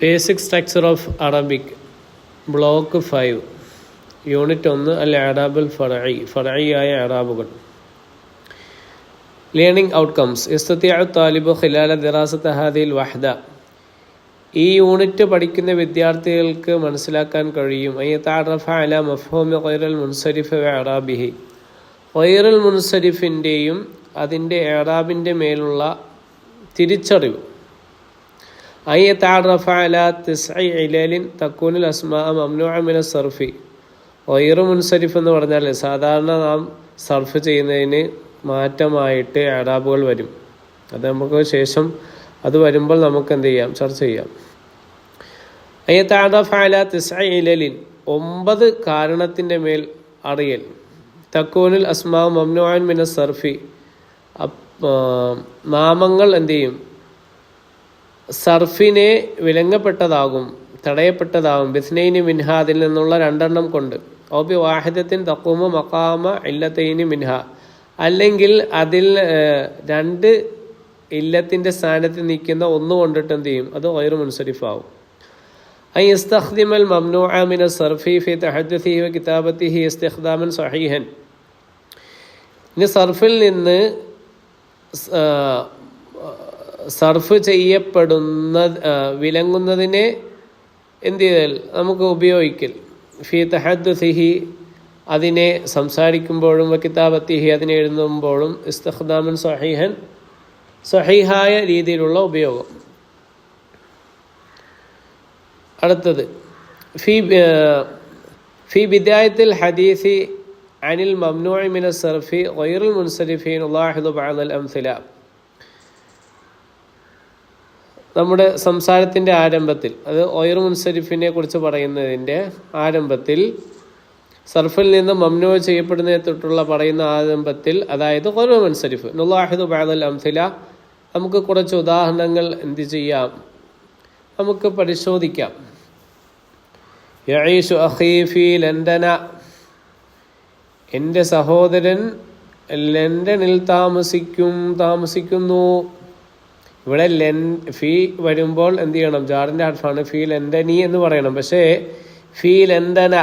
Basic structure of Arabic block 5 unit 1 അൽ അറാബുൽ ഫറഈയായ അറാബുകൾ. Learning outcomes. യസ്തതിഉ താലിബു ഖിലാല ദിറാസത്തി ഹാദിഹിൽ വഹ്ദ. ഈ യൂണിറ്റ് പഠിക്കുന്ന വിദ്യാർത്ഥികൾക്ക് മനസ്സിലാക്കാൻ കഴിയും അയ്യതഅറഫ അലാ മഫ്ഹൂമി ഗൈറുൽ മുൻസരിഫ് വ ഇറാബിഹി. ഗൈറുൽ മുൻസരിഫിൻ്റെയും അതിൻ്റെ ഇറാബിൻ്റെ മേലുള്ള തിരിച്ചറിവ്. അയ്യതഅറഫ അലാ തിസ്ഇ ഇലലിൻ തകൂനുൽ അസ്മാഅ മംനൂഅ മിന സർഫി. ഗൈറു മുൻസരിഫ് എന്ന് പറഞ്ഞാൽ സാധാരണ നാം സർഫ് ചെയ്യുന്നതിന് മാറ്റമായിട്ട് ഇറാബുകൾ വരും. അത് നമുക്ക് ശേഷം അത് വരുമ്പോൾ നമുക്ക് എന്ത് ചെയ്യാം, ചർച്ച ചെയ്യാം. അയ്യതഅറഫ അലാ തിസ്ഇ ഇലലിൻ, 9 കാരണത്തിൻ്റെ മേൽ അറിയൽ. തകൂനുൽ അസ്മാഉ മംനൂഅൻ മിന സർഫി, നാമങ്ങൾ എന്ത് ചെയ്യും, സർഫിനെ വിലങ്ങപ്പെട്ടതാകും, തടയപ്പെട്ടതാകും. ബിസ്നൈനി മിൻഹ, അതിൽ നിന്നുള്ള 2 കൊണ്ട്. ഓബി വാഹിദത്തിൻ തഖൂമു മഖാമ ഇല്ലത്തൈനി മിൻഹ, അല്ലെങ്കിൽ അതിൽ 2 ഇല്ലത്തിൻ്റെ സ്ഥാനത്ത് നിൽക്കുന്ന 1 കൊണ്ടിട്ട് എന്ത് ചെയ്യും, അത് ഗൈറു മുൻസരിഫാവും. അൻ യസ്തഖ്ദിമൽ മംനൂഅ മിന സർഫി ഫി തഹദ്ദുസിഹി വ കിതാബത്തിഹി ഇസ്തിഖ്ദാമൻ സഹീഹൻ. ഇനി സർഫിൽ നിന്ന് സർഫ് ചെയ്യപ്പെടുന്ന വിലങ്ങുന്നതിനെ എന്ത് ചെയ്യൽ, നമുക്ക് ഉപയോഗിക്കൽ. ഫി തഹദ്ദുസിഹി, അതിനെ സംസാരിക്കുമ്പോഴും, വ കിതാബത്തിഹി, അതിനെ എഴുതുമ്പോഴും, ഇസ്തിഖ്ദാമൻ സഹീഹൻ, സഹീഹായ രീതിയിലുള്ള ഉപയോഗം. അടുത്തത് ഫി ബിദായത്തിൽ ഹദീസി അനിൽ മംനൂഇ മിന സർഫി ഗൈറുൽ മുൻസരിഫീൻ ഉലാഹിദു ബഅദൽ അംസില. നമ്മുടെ സംസാരത്തിൻ്റെ ആരംഭത്തിൽ, അത് ഗൈറു മുൻസരിഫിനെ കുറിച്ച് പറയുന്നതിൻ്റെ ആരംഭത്തിൽ, സർഫിൽ നിന്ന് മംനൂ ചെയ്യപ്പെടുന്നതിനെ തൊട്ടുള്ള പറയുന്ന ആരംഭത്തിൽ, അതായത് ഗൈറു മുൻസരിഫ് ഉലാഹിദു ബഅദൽ അംസില, നമുക്ക് കുറച്ച് ഉദാഹരണങ്ങൾ എന്ത് ചെയ്യാം, നമുക്ക് പരിശോധിക്കാം. യഈശു അഖീ ഫീ ലണ്ടന, എൻ്റെ സഹോദരൻ ലണ്ടനിൽ താമസിക്കുന്നു. ഇവിടെ ഫീ വരുമ്പോൾ എന്ത് ചെയ്യണം, ജാറിൻ്റെ ഹർഫാണ്. ഫീ ലണ്ടനി എന്ന് പറയണം, പക്ഷേ ഫീ ലണ്ടന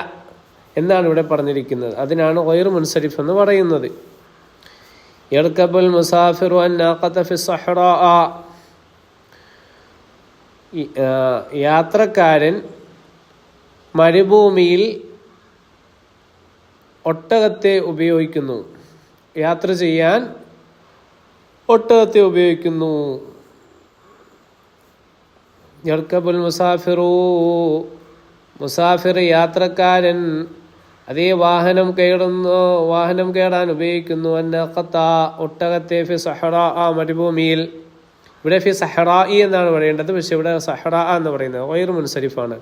എന്നാണ് ഇവിടെ പറഞ്ഞിരിക്കുന്നത്. അതിനാണ് ഗൈറു മുൻസരിഫ് എന്ന് പറയുന്നത്. യർകബുൽ മുസാഫിറു അന്നാഖത ഫി സഹ്റാ, യാത്രക്കാരൻ മരുഭൂമിയിൽ ഒട്ടകത്തെ ഉപയോഗിക്കുന്നു. യാത്ര ചെയ്യാൻ ഒട്ടകത്തെ ഉപയോഗിക്കുന്നു. യർകബുൽ മുസാഫിറു, മുസാഫിർ യാത്രക്കാരൻ, അതേ വാഹനം കയറാൻ ഉപയോഗിക്കുന്നു. അന്നഖത, ഒട്ടകത്തെ, ഫി സഹ്റാ, മരുഭൂമിയിൽ. ഇവിടെ ഫി സഹ്റാഇ എന്നാണ് പറയേണ്ടത്, പക്ഷെ ഇവിടെ സഹ്റാ എന്ന് പറയുന്നത് ഗൈറു മുൻസരിഫാണ്.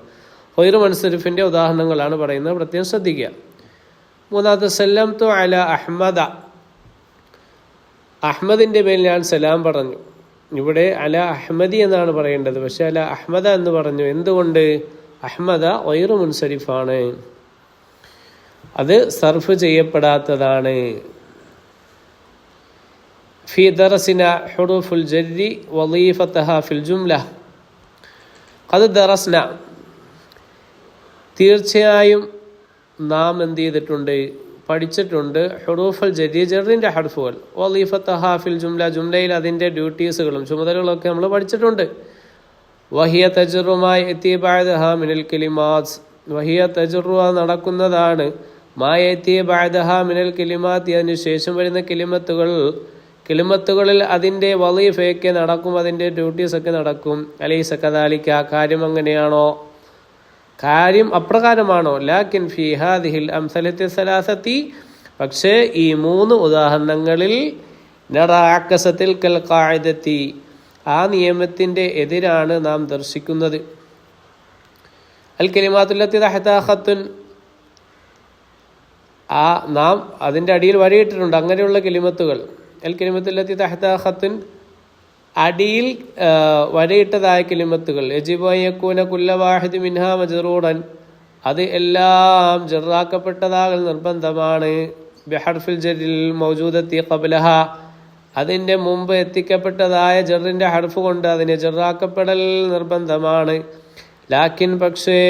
ഗൈറു മുൻസരിഫിൻ്റെ ഉദാഹരണങ്ങളാണ് പറയുന്നത്, പ്രത്യേകം ശ്രദ്ധിക്കുക. 3. സല്ലംതു അല അഹ്മദ, അഹ്മദിൻ്റെ മേൽ ഞാൻ സലാം പറഞ്ഞു. ഇവിടെ അല അഹ്മദി എന്നാണ് പറയേണ്ടത്, പക്ഷെ അല അഹ്മദ എന്ന് പറഞ്ഞു. എന്തുകൊണ്ട്? അഹ്മദ ഗൈറു മുൻസരിഫാണ്, അത് സർഫ് ചെയ്യപ്പെടാത്തതാണ്. ഫി ദറസിന ഹുറൂഫുൽ ജർരി വളീഫതഹ ഫിൽ ജുംല. ഖദ് ദറസ്ന, തീർച്ചയായും നാം എന്ത് ചെയ്തിട്ടുണ്ട്, പഠിച്ചിട്ടുണ്ട്. ഹുറൂഫുൽ ജർരി, ജറിൻ്റെ ഹർഫുകൾ. വളീഫതഹ ഫിൽ ജുംല, ജുംലയിൽ അതിൻ്റെ ഡ്യൂട്ടീസുകളും ചുമതലകളൊക്കെ നമ്മൾ പഠിച്ചിട്ടുണ്ട്. വഹിയ തജറു മാ യഅതി ബഅദഹ മിനൽ കലിമാത്ത്, വഹിയ തജറു നടക്കുന്നതാണ്. മാ യഅതി ബഅദഹ മിനൽ കലിമാത്ത്, അതിന് ശേഷം വരുന്ന കലിമത്തുകളിൽ അതിൻ്റെ വളീഫയൊക്കെ നടക്കും, അതിൻ്റെ ഡ്യൂട്ടീസൊക്കെ നടക്കും. അലൈസ കദാലിക, കാര്യം അങ്ങനെയാണോ, കാര്യം അപ്രകാരമാണോ? ലാക്കിൻ ഫി ഹാദിഹിൽ അംസലത്തി സലാസത്തി, പക്ഷേ ഈ 3 ഉദാഹരണങ്ങളിൽ നറാ അക്കസത്തിൽ കൽ ഖാഇദത്തി, ആ നിയമത്തിൻ്റെ എതിരാണ് നാം ദർശിക്കുന്നത്. അൽ കലിമാത്തുല്ലത്തി തഹ്താ ഖത്തുൻ, നാം അതിൻ്റെ അടിയിൽ വരയിട്ടിട്ടുണ്ട് അങ്ങനെയുള്ള കലിമത്തുകൾ. അൽ കലിമത്തുല്ലത്തി തഹ്താ ഖത്തുൻ, അടിയിൽ വരയിട്ടതായ കലിമത്തുകൾ. യജിബു അൻ യകൂന കുല്ല വാഹിദ് മിൻഹാ മജ്റൂറൻ, അത് എല്ലാം ജറാക്കപ്പെട്ടതാകൽ നിർബന്ധമാണ്. ബിഹർഫിൽ ജറിൽ മൗജൂദത്തി ഖബ്ലഹ, അതിൻ്റെ മുമ്പ് എത്തിക്കപ്പെട്ടതായ ജറിൻ്റെ ഹർഫ് കൊണ്ട് അതിനെ ജറാക്കപ്പെടൽ നിർബന്ധമാണ്. ലാക്കിൻ പക്ഷേ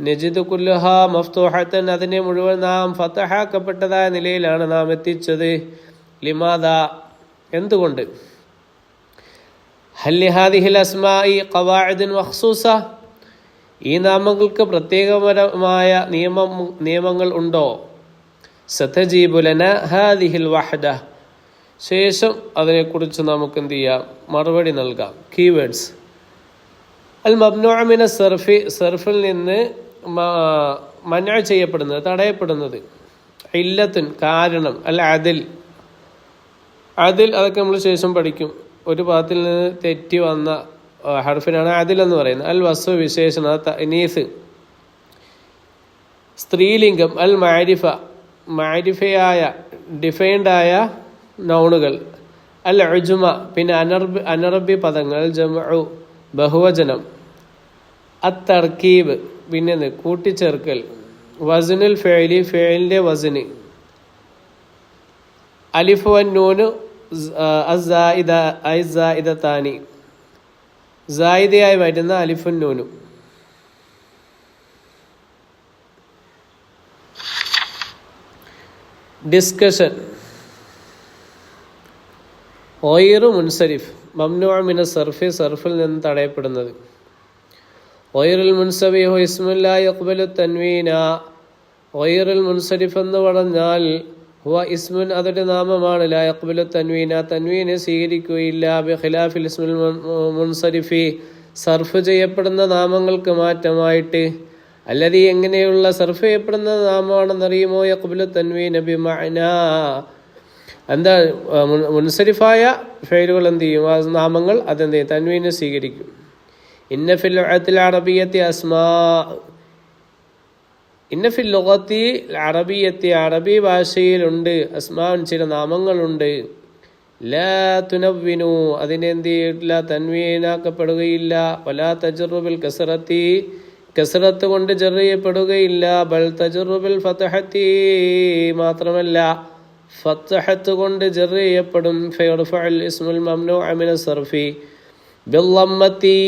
നജിദു കുല്ലുഹ മഫ്തൂഹത്തൻ, അതിനെ മുഴുവൻ നാം ഫതഹാക്കപ്പെട്ടതായ നിലയിലാണ് നാം എത്തിച്ചത്. ലിമാദ, എന്തുകൊണ്ട്? ഹൽ ലിഹാദിഹിൽ അസ്മാഇ ഖവാഇദുൻ മഖ്സൂസ, ഈ നാമങ്ങൾക്ക് പ്രത്യേകപരമായ നിയമങ്ങൾ ഉണ്ടോ? സതജീബു ലനാ ഹാദിഹിൽ വഹദ, ശേഷം അതിനെക്കുറിച്ച് നമുക്ക് എന്ത് ചെയ്യാം, മറുപടി നൽകാം. കീവേഡ്സ്: അൽ മബ്നൂഅ മിന സർഫി, സർഫിൽ നിന്ന് മൻഅ ചെയ്യപ്പെടുന്നത്, തടയപ്പെടുന്നത്. ഇല്ലത്തുൻ, കാരണം. അൽ അദിൽ, അതിൽ അതൊക്കെ നമ്മൾ ശേഷം പഠിക്കും. ഒരു പദത്തിൽ നിന്ന് തെറ്റി വന്ന ഹർഫിനാണ് അതിൽ എന്ന് പറയുന്നത്. അൽ വസ്ഫ്, വിശേഷണ. തഅനീസ്, സ്ത്രീലിംഗം. അൽ മാരിഫ, മാരിഫയായ ഡിഫൈൻഡായ നൗണുകൾ. അൽ ഉജ്മ, പിന്നെ അനറബി പദങ്ങൾ. ജംഉ, ബഹുവചനം. അത്തർക്കീബ്, പിന്നെ കൂട്ടിച്ചേർക്കൽ. വസ്നുൽ ഫിഅലി, ഫിഅലിന്റെ വസ്ന്. അലിഫ് വൻ നൂന് അസ്സായിദതാനി, സായിദയായി വരുന്ന അലിഫുൻ നൂനും. ഡിസ്കഷൻ. ഗൈറു മുൻസരിഫ്, മംനൂഅ മിന സർഫി, സർഫിൽ നിന്ന് തടയപ്പെടുന്നത്. ഗൈറുൽ മുൻസബിഹു ഇസ്മുൻ ലാ യഖ്ബലു തൻവീന, ഗൈറുൽ മുൻസരിഫ് എന്ന് പറഞ്ഞാൽ ഹുവ ഇസ്മുൻ, അതൊരു നാമമാണ്. ലാ യഖ്ബലു തൻവീന, തൻവീനെ സ്വീകരിക്കുകയില്ല. ബിഖിലാഫിൽ ഇസ്മുൽ മുൻസരിഫി, സർഫ് ചെയ്യപ്പെടുന്ന നാമങ്ങൾക്ക് മാറ്റമായിട്ട്. അല്ലദീ, എങ്ങനെയുള്ള സർഫ് ചെയ്യപ്പെടുന്ന നാമമാണെന്നറിയുമോ? യഖ്ബലു തൻവീന ബിമഅന, എന്താ മുൻസരിഫായ ഫെയിലുകൾ എന്ത് ചെയ്യും, ആ നാമങ്ങൾ അതെന്ത് ചെയ്യും, തൻവീനെ സ്വീകരിക്കും. ഇന്ന ഫിൽ ലുഗത്തിൽ അറബിയ്യത്തി അസ്മാ, ഇന്ന ഫിൽ ലുഗത്തി അറബിയ്യത്തി, അറബി ഭാഷയിലുണ്ട്. അസ്മാൻ, ചില നാമങ്ങളുണ്ട്. ലാ തുനവ്വിനു, അതിനെ എന്ത് ചെയ്യില്ല, തൻവീനാക്കപ്പെടുകയില്ല. വലാ തജറുബിൽ കസറത്തി, കസറത്ത് കൊണ്ട് ജർ ചെയ്യപ്പെടുകയില്ല. ബൽ തജറുബിൽ ഫതഹത്തി, മാത്രമല്ല ഫതഹത്ത് കൊണ്ട് ജർ ചെയ്യപ്പെടും. ഫയർഫഉൽ ഇസ്മുൽ മംനൂഅ മിന സർഫി ബില്ലമ്മത്തി,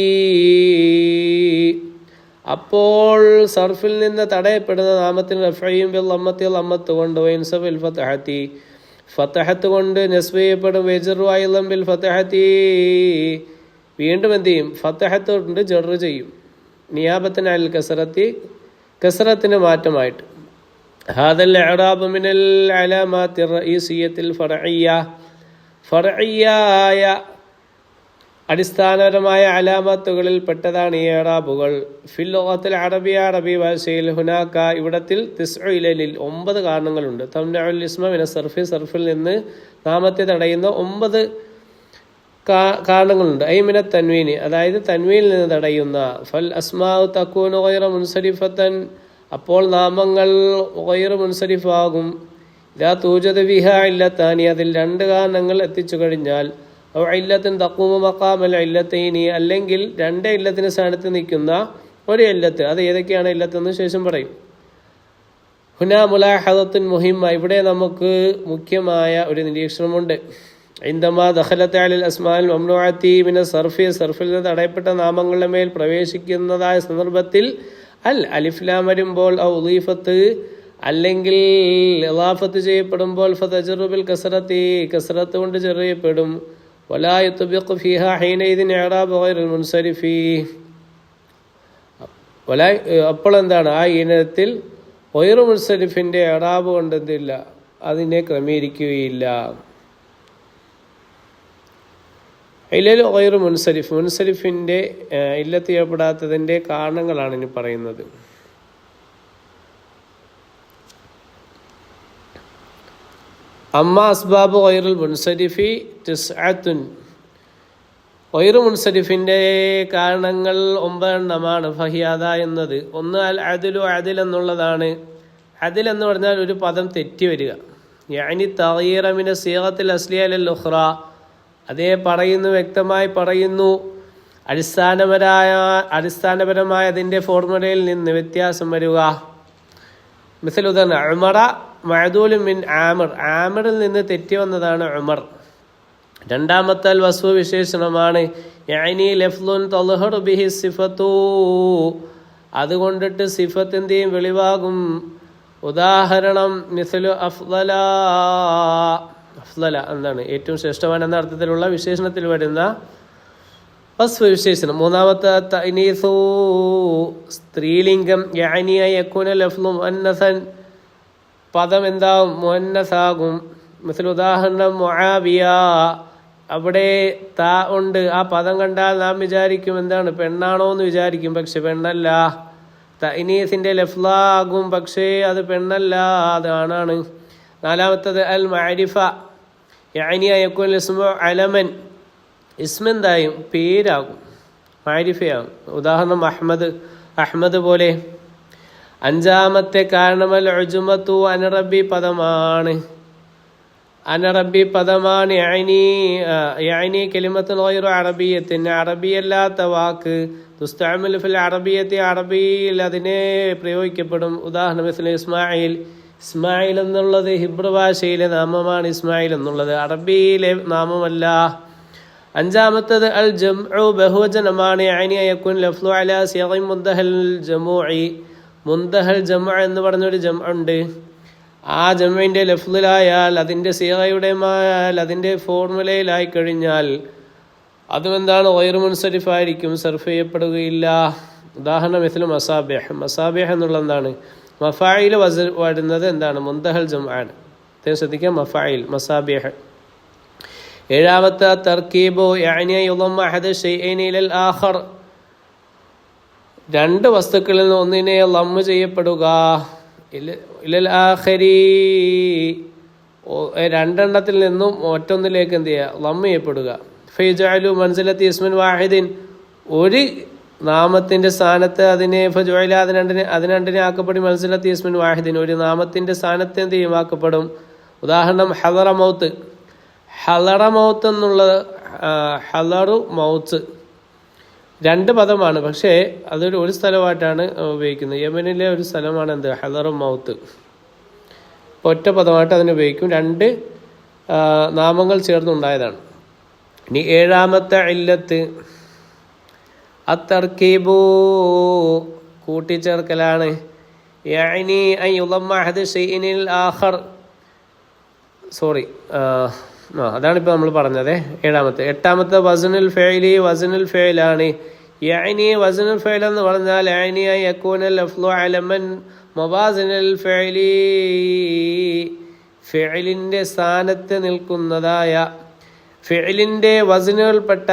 അപ്പോൾ സർഫിൽ നിന്ന് തടയപ്പെടുന്ന നാമത്തിന് റഫ്അയും ബില്ലമ്മത്തി, ലമ്മത്ത് കൊണ്ട്. വയൻസബിൽ ഫതഹത്തി, ഫതഹത്ത് കൊണ്ട് നസ്ബ് ചെയ്യപ്പെടും. വജറു അയ്ളൻ ബിൽ ഫതഹത്തി, വീണ്ടും എന്ത് ചെയ്യും, ഫതഹത്ത് കൊണ്ട് ജർ ചെയ്യും. നിയാബത്തൻ അൽ കസറത്തി, കസറത്തിന് മാറ്റമായിട്ട്. ഹാദൽ ഇഅ്റാബ് മിനൽ അലാമാത്തി റഈസിയ്യത്തിൽ ഫർഇയ്യ, ഫർഇയ്യായ അടിസ്ഥാനപരമായ അലാമത്തുകളിൽ പെട്ടതാണ് ഈ ഇഅ്റാബുകൾ. ഫിൽ ലുഗത്തിൽ അറബിയ, അറബി ഭാഷയിൽ. ഹുനാക, ഇവിടത്തിൽ 9 ഇലലിൽ 9 കാരണങ്ങളുണ്ട്. തംനഉൽ ഇസ്മ മിന സർഫി, സർഫിൽ നിന്ന് നാമത്തെ തടയുന്ന 9 കാരണങ്ങളുണ്ട്. ഐ മിന തൻവീനി, അതായത് തൻവീനിൽ നിന്ന് തടയുന്ന. ഫൽ അസ്മാഉ തകൂനു ഗൈറ മുൻസരിഫത്തൻ, അപ്പോൾ നാമങ്ങൾ ഗൈറ മുൻസരിഫാകും. ഇദാ തൂജദു ഫിഹാ ഇല്ലത്താനി, അതിൽ 2 കാരണങ്ങൾ എത്തിച്ചു കഴിഞ്ഞാൽ. ഔ ഇല്ലത്തുൻ തഖൂമു മഖാമൽ ഇല്ലത്തൈനി, അല്ലെങ്കിൽ 2 ഇല്ലത്തിന് സ്ഥാനത്ത് നിൽക്കുന്ന ഒരു ഇല്ലത്ത്. അത് ഏതൊക്കെയാണ് ഇല്ലത്തെന്ന് ശേഷം പറയും. ഹുനാ മുലാഹദത്തുൻ മുഹിമ്മ, ഇവിടെ നമുക്ക് മുഖ്യമായ ഒരു നിരീക്ഷണമുണ്ട്. ഇൻദമാ ദഖലത്ത് അലൽ അസ്മാഇൽ മംനൂഅത്തി മിന സർഫി, സർഫിൽ നിന്ന് തടയപ്പെട്ട നാമങ്ങളുടെ മേൽ പ്രവേശിക്കുന്നതായ സന്ദർഭത്തിൽ അൽ അലിഫ് ലാം വരുമ്പോൾ, ഔ ഉളീഫത്ത്, അല്ലെങ്കിൽ ഇളാഫത്ത് ചെയ്യപ്പെടുമ്പോൾ, ഫതജറുബിൽ കസറത്തി, കസറത്ത് കൊണ്ട് ജർ ചെയ്യപ്പെടും. വലാ യുത്ബിഖു ഫീഹാ ഹീനഇദിൻ ഇഅ്റാബ് ഗൈറുൽ മുൻസരിഫി, വലാ, അപ്പോൾ എന്താണ്, ആ ഇനത്തിൽ ഗൈറു മുൻസരിഫിന്റെ ഇഅ്റാബ് കൊണ്ട് എന്തില്ല, അതിനെ ക്രമീകരിക്കുകയില്ല. ഇല്ലൽ ഗൈറു മുൻസരിഫ്, മുൻസരിഫിന്റെ ഇല്ലത്ത് ചെയ്യപ്പെടാത്തതിന്റെ കാരണങ്ങളാണ് ഇനി പറയുന്നത്. അമ്മ അസ്ബാബ് ഗൈറുൽ മുൻസരിഫി തിസ്അത്തുൻ, ഗൈറു മുൻസരിഫിന്റെ കാരണങ്ങൾ 9 എണ്ണമാണ്. ഫഹിയാദ എന്നത് ഒന്ന്. അൽ അദ്ലു, അദിൽ എന്നുള്ളതാണ്. അദിൽ എന്ന് പറഞ്ഞാൽ ഒരു പദം തെറ്റി വരിക. യഅനി തഗ്യീറ മിന സീഗത്തിൽ അസ്ലിയ അലൽ ഉഖ്റ, അതേ പറയുന്നു, വ്യക്തമായി പറയുന്നു, അടിസ്ഥാനപരമായ അതിൻ്റെ ഫോർമുലയിൽ നിന്ന് വ്യത്യാസം വരിക. മിസൽ ഉദാഹരണം, ഉമറ മഅദൂലുൻ മിൻ ആമിർ, ആമിറിൽ നിന്ന് തെറ്റി വന്നതാണ് ഉമർ. രണ്ടാമത്തെ അൽ വസ്ഫു വിശേഷണമാണ്. യഅനി ലഫ്ളുൻ തൽഹറു ബിഹി സിഫത്തു, അതുകൊണ്ടിട്ട് സിഫത്ത് എന്ത് ചെയ്യും, വെളിവാകും. ഉദാഹരണം മിസ്ലു അഫ്ളല, അഫ്ളല എന്താണ് ഏറ്റവും ശ്രേഷ്ഠവാൻ എന്ന അർത്ഥത്തിലുള്ള വിശേഷണത്തിൽ വരുന്ന വസ്ഫ് വിശേഷണം. മൂന്നാമത്തെ തഅനീസു, സ്ത്രീലിംഗം. യഅനി യകൂന ലഫ്ളു മുഅന്നസൻ, പദം എന്താവും, മുഅന്നസാകും. മിസ്ലു ഉദാഹരണം മുആവിയ, അവിടെ താ ഉണ്ട്, ആ പദം കണ്ടാൽ നാം വിചാരിക്കും എന്താണ്, പെണ്ണാണോ എന്ന് വിചാരിക്കും, പക്ഷെ പെണ്ണല്ല. തഅനീസിന്റെ ലഫ്ലാകും, പക്ഷേ അത് പെണ്ണല്ല, അത് ആണാണ്. നാലാമത്തത് അൽ മഅരിഫ. യഅനി യകൂന ഇസ്മു അലമൻ, ഇസ്മ എന്തായും പേരാകും, മഅരിഫയാകും. ഉദാഹരണം അഹ്മദ്, അഹ്മദ് പോലെ. അഞ്ചാമത്തെ കാരണം അൽ ഉജ്മത്തു, അനറബി പദമാണ്. അനറബി പദമാണ്. യഅനി കലിമത്തുൻ ഗൈറു അറബിയ്യത്തിൻ, അറബിയല്ലാത്ത വാക്ക്. തുസ്തഅമലു ഫിൽ അറബിയ്യത്തി, അറബിയിൽ അതിനെ പ്രയോഗിക്കപ്പെടും. ഉദാഹരണം ഇസ്മായിൽ, ഇസ്മായിൽ എന്നുള്ളത് ഹിബ്രു ഭാഷയിലെ നാമമാണ്. ഇസ്മായിൽ എന്നുള്ളത് അറബിയിലെ നാമമല്ല. അഞ്ചാമത്തത് അൽ ജംഉ, ബഹുവചനമാണ്. യഅനി യകുൻ ലഫ്ളു അലാ സിഗി മുന്തഹൽ ജമുഇ, മുന്തഹൽ ജംഉ എന്ന് പറഞ്ഞൊരു ജംഉ ഉണ്ട്. ആ ജംഇന്റെ ലഫ്ളിലായാൽ, അതിൻ്റെ സിഗയുടെമായാൽ, അതിൻ്റെ ഫോർമുലയിലായി കഴിഞ്ഞാൽ അതും എന്താണ്, ഗൈറു മുൻസരിഫായിരിക്കും, സർഫ് ചെയ്യപ്പെടുകയില്ല. ഉദാഹരണം മിസ്ലു മസാബിഹ്, മസാബിഹ് എന്നുള്ള എന്താണ്, മഫായിൽ വരുന്നത് എന്താണ്, മുന്തഹൽ ജംആണ്. ശ്രദ്ധിക്കാം, മഫായിൽ, മസാബിഹ്. ഏഴാമത്തെ തർക്കീബു. യഅനി യുളമ്മ അഹദ ശൈഇനി ഇലൽ ആഖർ, രണ്ട് വസ്തുക്കളിൽ നിന്ന് ഒന്നിനെ ലമ്മ് ചെയ്യപ്പെടുക. ഇലൽ ആഖരി, രണ്ടെണ്ണത്തിൽ നിന്നും ഒറ്റൊന്നിലേക്ക് എന്ത് ചെയ്യുക, ലമ്മ് ചെയ്യപ്പെടുക. ഫയജഅലു മൻസിലത്തി ഇസ്മിൻ വാഹിദിൻ, ഒരു നാമത്തിന്റെ സ്ഥാനത്ത് അതിനെ ഫജുഅല, അതിനെ ആക്കപ്പെടും. മൻസിലത്തി ഇസ്മിൻ വാഹിദിൻ, ഒരു നാമത്തിന്റെ സ്ഥാനത്ത് എന്ത് ചെയ്യും, ആക്കപ്പെടും. ഉദാഹരണം ഹളറ മൗത്ത്, ഹളറ മൗത്ത് എന്നുള്ളത് ഹളറു മൗത്ത് രണ്ട് പദമാണ്, പക്ഷേ അതൊരു സ്ഥലമായിട്ടാണ് ഉപയോഗിക്കുന്നത്. യമനിലെ ഒരു സ്ഥലമാണ് എന്ത്, ഹളറു മൗത്ത്. ഒറ്റ പദമായിട്ട് അതിന് ഉപയോഗിക്കും, രണ്ട് നാമങ്ങൾ ചേർന്നുണ്ടായതാണ്. ഇനി ഏഴാമത്തെ ഇല്ലത്ത് അത്തർക്കീബു, കൂട്ടിച്ചേർക്കലാണ്. യഅനി അൻ യുളമ്മ അഹദു ശൈഇനിൽ ആഖർ, സോറി അതാണിപ്പോൾ നമ്മൾ പറഞ്ഞത് ഏഴാമത്തെ. എട്ടാമത്തെ വസ്നുൽ ഫഇലി, വസ്നുൽ ഫഇലാണ്. യഅനി വസ്നുൽ ഫഇൽ എന്ന് പറഞ്ഞാൽ യഅനി അൻ യകൂന ലഫ്ളു അലമൻ മവാസിനുൽ ഫഇലി, ഫഇലിന്റെ സ്ഥാനത്ത് നിൽക്കുന്നതായ, ഫിഇലിന്റെ വസ്നുകൾപ്പെട്ട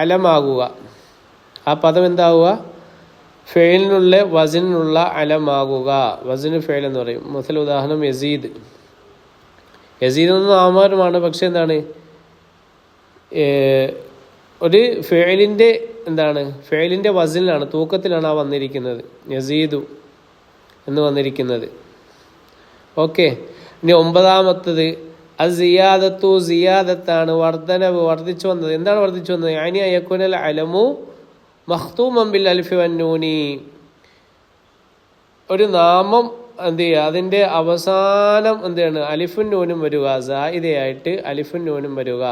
അലമാകുക. ആ പദം എന്താവുക, ഫിഇലിനുള്ള വസ്നുള്ള അലമാകുക. വസ്നു ഫിഇൽ എന്ന് പറയും. മസൽ ഉദാഹരണം യസീദ്, യസീദ് എന്ന നാമമാണ്, പക്ഷെ എന്താണ്, ഒരു ഫിഇലിന്റെ എന്താണ്, ഫിഇലിന്റെ വസ്നിലാണ്, തൂക്കത്തിലാണ് ആ വന്നിരിക്കുന്നത്, യസീദു എന്ന് വന്നിരിക്കുന്നത്. ഓക്കെ. ഇനി ഒമ്പതാമത്തത് അസിയാദത്തു, സിയാദത്താണ്, വർദ്ധനവ്, വർദ്ധിച്ചു വന്നത്. എന്താണ് വർദ്ധിച്ചു വന്നത്, യഅനി യകുനൽ അലമു മഖ്തൂമൻ ബിൽ അൽഫി വന്നൂനി, ഒരു നാമം എന്ത് ചെയ്യുക, അതിൻ്റെ അവസാനം എന്താണ്, അലിഫുൻ നൂനും വരിക, സായിദയായിട്ട് അലിഫുൻ നൂനും വരിക.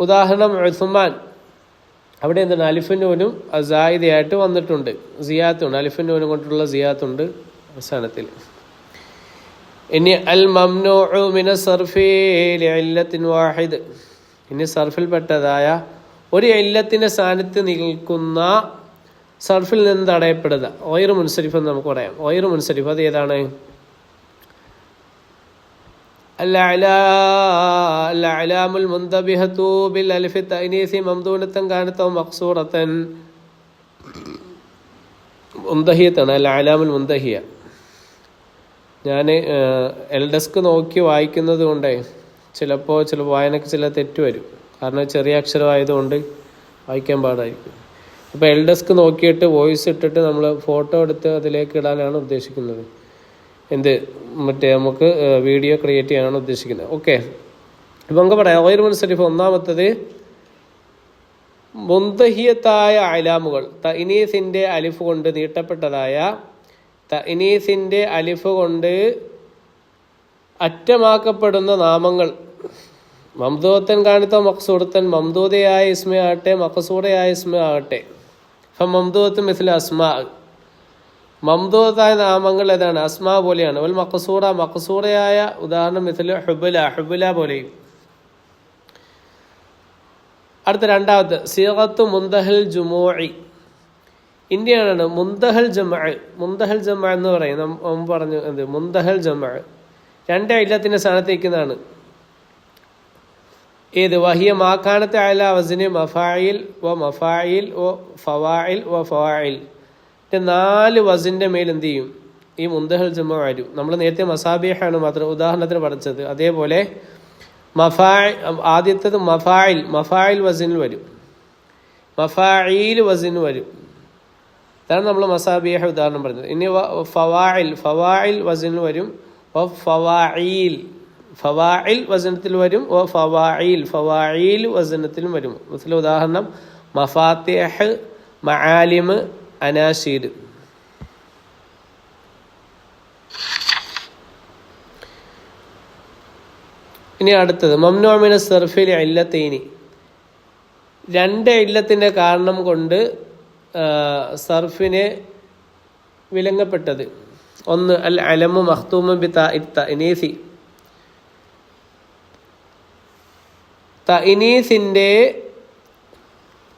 ഉദാഹരണം ഉസ്മാൻ, അവിടെ എന്താണ്, അലിഫുൻ നൂനും സായിദയായിട്ട് വന്നിട്ടുണ്ട്, സിയാത്തുണ്ട്, അലിഫുൻ നൂനും കൊണ്ടുള്ള സിയാത്തുണ്ട് അവസാനത്തിൽ. ഇനി അൽ മംനൂഉ മിന സർഫി ലിഇല്ലത്തിൻ വാഹിദ്, ഇനി സർഫിൽപ്പെട്ടതായ ഒരു ഇല്ലത്തിന്റെ സ്ഥാനത്ത് നിൽക്കുന്ന സർഫിൽ നിന്ന് തടയപ്പെടുക. ഗൈറു മുൻസരിഫ് എന്ന് നമുക്ക് പറയാം. ഗൈറു മുൻസരിഫ് അത് ഏതാണ്, അൽഅലാമുൽ മുൻതബിഹതു ബിൽ അലിഫി തഅനീസി മംദൂനത്തൻ കാനത മഖ്സൂറത്തൻ, മുന്തഹിയത്താണ്, അൽഅലാമുൽ മുന്തഹിയ. ഞാൻ എൽഡെസ്ക് നോക്കി വായിക്കുന്നത് കൊണ്ടേ ചിലപ്പോൾ വായനക്ക് ചില തെറ്റ് വരും, കാരണം ചെറിയ അക്ഷരമായതുകൊണ്ട് വായിക്കാൻ പാടായിരിക്കും. അപ്പോൾ എൽഡെസ്ക് നോക്കിയിട്ട് വോയിസ് ഇട്ടിട്ട് നമ്മൾ ഫോട്ടോ എടുത്ത് അതിലേക്ക് ഇടാനാണ് ഉദ്ദേശിക്കുന്നത്. നമുക്ക് വീഡിയോ ക്രിയേറ്റ് ചെയ്യാനാണ് ഉദ്ദേശിക്കുന്നത്. ഓക്കെ, ഇപ്പം നമുക്ക് പറയാം. ഗൈറു മുൻസരിഫ് ഒന്നാമത്തത് മുന്തഹിയത്തായ അലാമുകൾ, തഅനീസിൻ്റെ അലിഫ് കൊണ്ട് നീട്ടപ്പെട്ടതായ, തഅനീസിൻ്റെ അലിഫ് കൊണ്ട് അറ്റമാക്കപ്പെടുന്ന നാമങ്ങൾ മംദൂദത്തൻ കാണിത്ത മഖ്സൂറത്തൻ, മംദൂദയായ ഇസ്മ ആകട്ടെ മഖ്സൂറയായ ഇസ്മ ആകട്ടെ. മംദൂദത്ത് മിസ്ല അസ്മാ, മംദൂദത്തായ നാമങ്ങൾ ഏതാണ്? അസ്മാ പോലെയാണ്. വൽ മഖ്സൂറ, മഖ്സൂറയായ ഉദാഹരണം മിസ്ല ഹുബുല, ഹുബുല പോലെയും. അടുത്ത രണ്ടാമത്തെ സീഗത്തു മുന്തഹൽ ജുമൂഇ. ഇന്ത്യയാണ് മുന്തഹൽ ജമഅ. മുന്തഹൽ ജമഅ എന്ന് പറയും. നമ്മൾ പറഞ്ഞു എന്ത് മുന്തഹൽ ജമഅ രണ്ട് ഇല്ലത്തിന്റെ സ്ഥാനത്ത് നിൽക്കുന്നതാണ്. ഏത്? വഹിയ മാക്കാനത്തെ അല വസ്നി മഫായിൽ വ മഫായിൽ വ ഫവായിൽ വ ഫവായിൽ. 4 വസിന്റെ മേൽ എന്ത് ചെയ്യും? ഈ മുന്തഹൽ ജമഅ വരും. നമ്മൾ നേരത്തെ മസാബിഹാണ് മാത്രം ഉദാഹരണത്തിന് പഠിച്ചത്. അതേപോലെ ആദ്യത്തേത് മഫായിൽ വസിനിൽ വരും, മഫായിൽ വസിന് വരും. അതാണ് നമ്മൾ മസാബിഹ ഉദാഹരണം പറഞ്ഞത്. ഇനി ഫവായിൽ വസിനിൽ വരും, ഫവായിൽ വസനത്തിൽ വരും, ഫവായിൽ വസനത്തിലും വരും. മുസ്ലിം ഉദാഹരണം മഫാത്തിഹ്, മആലിം, അനാശീദ്. ഇനി അടുത്തത് മംനൂ മിന സർഫിൽ ഇല്ലത്തൈനി. 2 ഇല്ലത്തിന്റെ കാരണം കൊണ്ട് സർഫിനെ വിലങ്ങപ്പെട്ടത്. ഒന്ന് അൽ അലമു മഖ്തൂമു ബി തഅനീസി. തഅനീസിന്റെ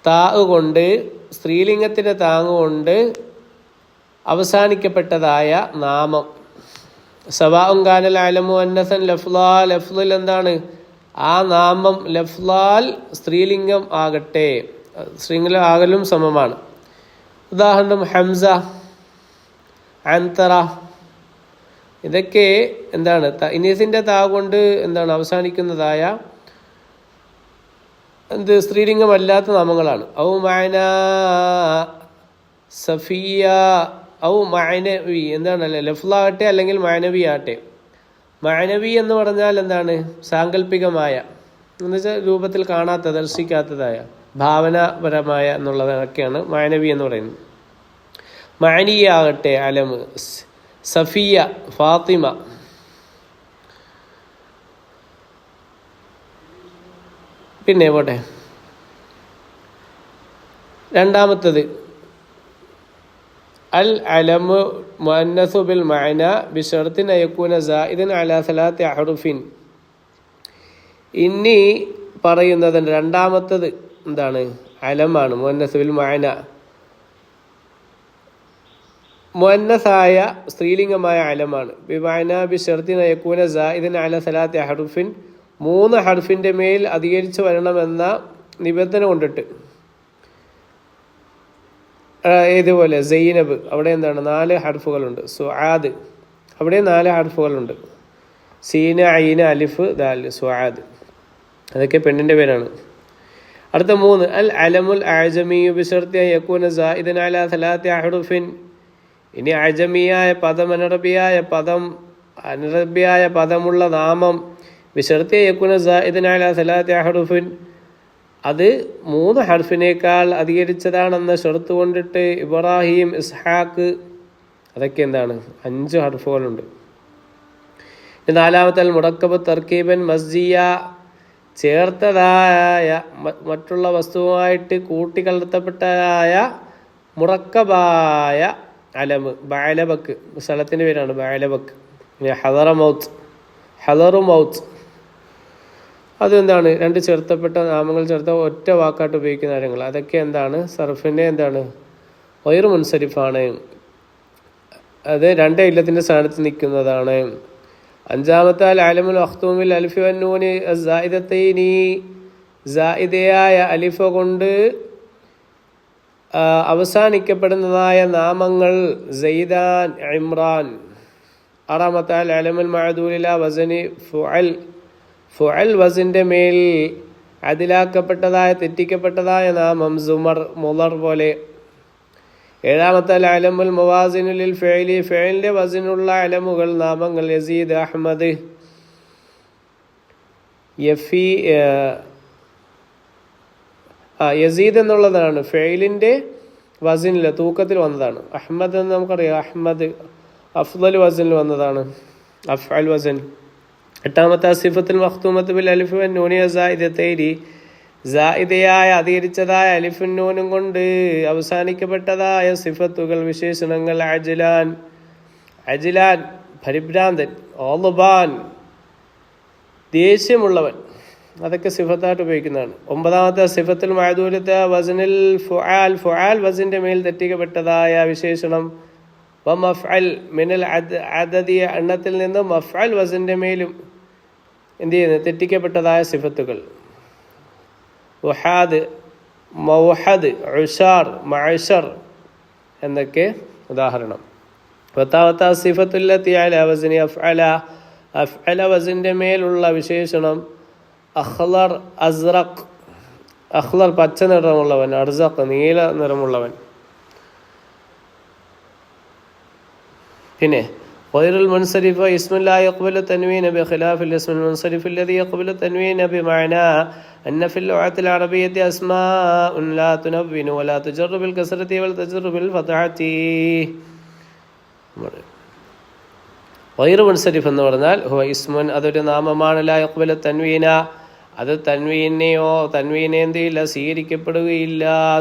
താ കൊണ്ട്, സ്ത്രീലിംഗത്തിന്റെ താങ് കൊണ്ട് അവസാനിക്കപ്പെട്ടതായ നാമം. സവാഉൻ കാനൽ അലമു അന്നസൻ ലഫ്ലാൽ. ലഫ്ലിൽ എന്താണ്? ആ നാമം ലഫ്ലാൽ സ്ത്രീലിംഗം ആകട്ടെ, സ്ത്രീലിംഗം ആകലും സമമാണ്. ഉദാഹരണം ഹംസ, അൻതറ. ഇതൊക്കെ എന്താണ്? തഅനീസിന്റെ താ കൊണ്ട് എന്താണ് അവസാനിക്കുന്നതായ എന്ത് സ്ത്രീലിംഗമല്ലാത്ത നാമങ്ങളാണ്. ഔ മഅന സഫിയ ഔ മഅനവി. എന്താണ്? ലഫ്ലാകട്ടെ അല്ലെങ്കിൽ മഅനവി ആകട്ടെ. മഅനവി എന്ന് പറഞ്ഞാൽ എന്താണ്? സാങ്കല്പികമായ, എന്നുവെച്ചാൽ രൂപത്തിൽ കാണാത്ത, ദർശിക്കാത്തതായ, ഭാവനാപരമായ എന്നുള്ളതൊക്കെയാണ് മഅനവി എന്ന് പറയുന്നത്. മഅനിയ ആകട്ടെ അലമ്, സഫിയ, ഫാത്തിമ. പിന്നെ പോട്ടെ, രണ്ടാമത്തത് അൽ അലമു മുഅന്നസു ബിൽ മഅന ബിശർത്തിൻ അയകൂന സായിദൻ അലാ 3 അഹ്റുഫിൻ. ഇനി പറയുന്നതിന് രണ്ടാമത്തത് എന്താണ്? അലമാണ്, മുഅന്നസു ബിൽ മഅന. മുഅന്നസായ സ്ത്രീലിംഗമായ അലമാണ്. ബിമഅന ബിശർത്തിൻ അയകൂന സായിദൻ അലാ 3 അഹ്റുഫിൻ. 3 ഹർഫിന്റെ മേൽ അധികരിച്ചു വരണമെന്ന നിബന്ധന കൊണ്ടിട്ട്. ഇതുപോലെ സൈനബ്, അവിടെ എന്താണ്? 4 ഹർഫുകളുണ്ട്. സുആദ്, അവിടെ 4 ഹർഫുകളുണ്ട്. സീന, ഐന, അലിഫ്, ദാൽ, സുആദ്. അതൊക്കെ പെണ്ണിന്റെ പേരാണ്. അടുത്ത 3 അൽ അലമുൽ അഅജമിയു ബിശർത്തി അൻ യകൂന സായിദൻ അലാ 3 അഹ്റുഫിൻ. ഇനി അഅജമിയായ പദം, അനറബിയായ പദമുള്ള നാമം ബിശർത്തി അൻ യകൂന സായിദൻ അലാ 3 അഹ്റുഫിൻ, അത് 3 ഹർഫിനേക്കാൾ അധികരിച്ചതാണെന്ന ഷർത്ത് കൊണ്ടിട്ട്. ഇബ്രാഹിം, ഇസ്ഹാഖ്, അതൊക്കെ എന്താണ്? 5 ഹർഫുകളുണ്ട്. 4 മുറക്കബ് തർക്കീബൻ മസ്ജിയ, ചേർത്തതായ മറ്റുള്ള വസ്തുവുമായിട്ട് കൂട്ടിക്കലർത്തപ്പെട്ടതായ മുറക്കബായ അലമ്. ബഅലബക്ക് സ്ഥലത്തിൻ്റെ പേരാണ്, ബഅലബക്ക്. ഹദറു മൗത്ത്, അതെന്താണ്? 2 ചേർത്തപ്പെട്ട നാമങ്ങൾ ചേർത്ത ഒറ്റ വാക്കായിട്ട് ഉപയോഗിക്കുന്ന കാര്യങ്ങൾ. അതൊക്കെ എന്താണ്? സർഫിൻ്റെ എന്താണ്? വൈറു മുൻസരിഫാണ്. അത് 2 ഇല്ലത്തിൻ്റെ സ്ഥാനത്ത് നിൽക്കുന്നതാണ്. 5 അൽ അലമുൽ മഖ്തൂമിൽ അലിഫി വന്നൂനി സായിദത്തൈനി, സായിദയായ അലിഫ കൊണ്ട് അവസാനിക്കപ്പെടുന്നതായ നാമങ്ങൾ. സൈദാൻ, ഇമ്രാൻ. 6 അൽ അലമുൽ മഅദൂലില വസനി ഫുഅൽ. ഫുഅൽ വസിന്റെ മേൽ അതിലാക്കപ്പെട്ടതായ, തെറ്റിക്കപ്പെട്ടതായ നാമം. സുമർ, മുളർ പോലെ. 7 അൽ അലമുൽ മവാസിനു ലിൽ ഫിഅലി, ഫിഅലിന്റെ വസിനുള്ള അലമുകൾ, നാമങ്ങൾ. യസീദ്, അഹ്മദ്, യഫി. യസീദ് എന്നുള്ളതാണ് ഫിഅലിന്റെ വസിനിൽ, തൂക്കത്തിൽ വന്നതാണ്. അഹ്മദ് എന്ന് നമുക്കറിയാം. അഹ്മദ് അഫ്ളൽ വസിനിൽ വന്നതാണ്, അഫ്അൽ വസൻ. എട്ടാമത്തെ സിഫത്തുൽ മഖ്തൂമത്ത് ബിൽ അലിഫ് വൻ നൂനി സായിദത്തൈനി, സായിദയായ അധികരിച്ചതായ അലിഫുൻ നൂനും കൊണ്ട് അവസാനിക്കപ്പെട്ടതായ സിഫത്തുകൾ, വിശേഷണങ്ങൾ. അജ്ലാൻ, അജ്ലാൻ പരിഭ്രാന്തൻ, ഓളുബാൻ ദേഷ്യമുള്ളവൻ, അതൊക്കെ സിഫത്തായിട്ട് ഉപയോഗിക്കുന്നതാണ്. ഒമ്പതാമത്തെ സിഫത്തുൽ മഅദൂലത്ത് വസ്നിൽ ഫുആൽ, ഫുആൽ വസ്നിന്റെ മേൽ തെറ്റിക്കപ്പെട്ടതായ വിശേഷണം. വമഫ്അൽ മിനൽ അദദി, എണ്ണത്തിൽ നിന്ന് മഫ്അൽ വസ്നിന്റെ മേലും എന്ത് ചെയ്യുന്നത്, തെറ്റിക്കപ്പെട്ടതായ സിഫത്തുകൾ. വഹാദ്, മൗഹദ്, ഉഷാർ, മഅശർ എന്നൊക്കെ ഉദാഹരണം. പത്താമത്തെ സിഫത്തുല്ലത്തി അലാ വസ്നി അഫ്അല, അഫ്അല വസ്നിന്റെ മേലുള്ള വിശേഷണം. അഖ്ലർ, അസ്റഖ്, അഖ്ലർ പച്ച നിറമുള്ളവൻ, അർസഖ് നീല നിറമുള്ളവൻ. പിന്നെ ഗൈറുൽ മുൻസരിഫ് ഇസ്മുൻ ലാ യഖ്ബലു തൻവീന ബിഖിലാഫിൽ ഇസ്മുൽ മുൻസരിഫ് അല്ലദീ യഖ്ബലു തൻവീന ബിമഅനാ അന്ന ഫിൽ ലുഗത്തിൽ അറബിയ്യത്തി അസ്മാഉൻ ലാ തുനവ്വിനു വലാ തുജറു ബിൽ കസ്റതി വൽ തജറു ബിൽ ഫത്ഹതി. ഗൈറു മുൻസരിഫ് എന്ന് പറഞ്ഞാൽ ഹുവ ഇസ്മുൻ, അതൊരു നാമമാണ്. ലാ യഖ്ബലു തൻവീന, അത് തൻവീനെ എന്ത് ചെയ്യില്ല,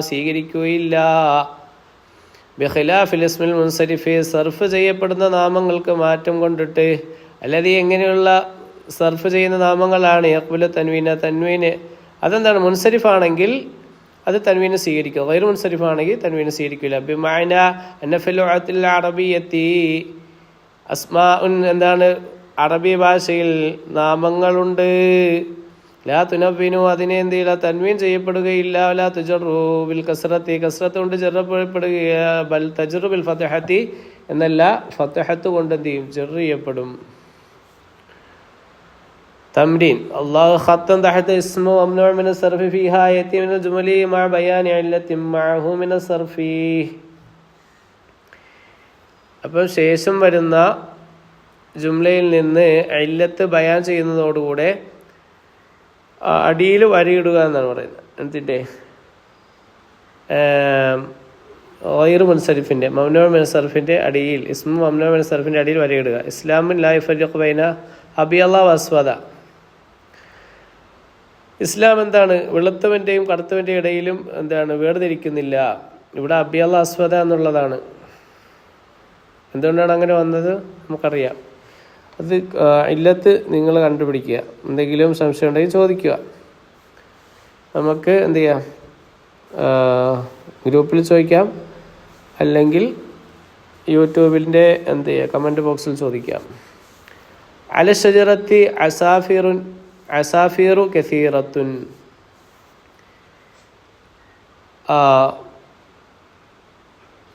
സ്വീകരിക്കുകയില്ല. ബിഖിലാഫിൽ ഇസ്മിൽ മുൻസരിഫ്, സർഫ് ചെയ്യപ്പെടുന്ന നാമങ്ങൾക്ക് മാറ്റം കൊണ്ടിട്ട്. അല്ലാതെ എങ്ങനെയുള്ള സർഫ് ചെയ്യുന്ന നാമങ്ങളാണ് യഖ്ബലു തൻവീന, തൻവീന് അതെന്താണ്, മുൻസരിഫാണെങ്കിൽ അത് തൻവീനെ സ്വീകരിക്കുക, ഗൈറു മുൻസരിഫാണെങ്കിൽ തൻവീനെ സ്വീകരിക്കില്ല. ബിമഅന അന്ന ഫിൽ ലുഗത്തിൽ അറബിയ്യത്തി അസ്മാഉൻ, എന്താണ്, അറബി ഭാഷയിൽ നാമങ്ങളുണ്ട്. ലാ തുനവ്വിനു, അതിനെ എന്ത് ചെയ്യില്ല, തൻവീൻ ചെയ്യപ്പെടുകയില്ല. ലാ തുജറു ബിൽ കസ്റത്തി, കസ്റത്ത് കൊണ്ട് ജറപ്പെടുക. ബൽ തജറു ബിൽ ഫത്ഹത്തി, എന്നല്ല ഫത്ഹത്ത് കൊണ്ട് എന്ത് ചെയ്യും, ജർ ചെയ്യപ്പെടും. തംരീൻ. അല്ലാഹു ഖത്തൻ തഹത ഇസ്മു മംനൂ മിന സർഫി ഫീഹാ യതി മിന ജുമലി മഅ ബയാനി ഇല്ലത്തി മഅഹു മിന സർഫി. അപ്പോൾ ശേഷം വരുന്ന ജുംലയിൽ നിന്ന് ഇല്ലത്ത് ബയാൻ ചെയ്യുന്നതോടുകൂടെ അടിയിൽ വരയിടുക എന്നാണ് പറയുന്നത്. എന്തിൻ്റെ, ഗൈറു മുൻസരിഫിൻ്റെ മംനൂ മിന സർഫിൻ്റെ അടിയിൽ, ഇസ്മു മംനൂ മിന സർഫിൻ്റെ അടിയിൽ വരയിടുക. ഇസ്ലാമുൻ ലാ യഫർഖു ബൈന അബിയല്ല വസ്വദ, ഇസ്ലാം എന്താണ്, വെളുത്തവൻ്റെയും കറുത്തവൻ്റെയും ഇടയിലും എന്താണ്, വേർതിരിക്കുന്നില്ല. ഇവിടെ അബിയല്ല അസ്വദ എന്നുള്ളതാണ്. എന്തുകൊണ്ടാണ് അങ്ങനെ വന്നത് നമുക്കറിയാം. അത് ഇല്ലത്ത് നിങ്ങൾ കണ്ടുപിടിക്കുക. എന്തെങ്കിലും സംശയം ഉണ്ടെങ്കിൽ ചോദിക്കുക. നമുക്ക് എന്ത് ചെയ്യാം, ഗ്രൂപ്പിൽ ചോദിക്കാം, അല്ലെങ്കിൽ യൂട്യൂബിൻ്റെ എന്ത് ചെയ്യുക, കമൻറ്റ് ബോക്സിൽ ചോദിക്കാം. അല ഷജറത്തി അസാഫീറു കസീറത്തുൻ,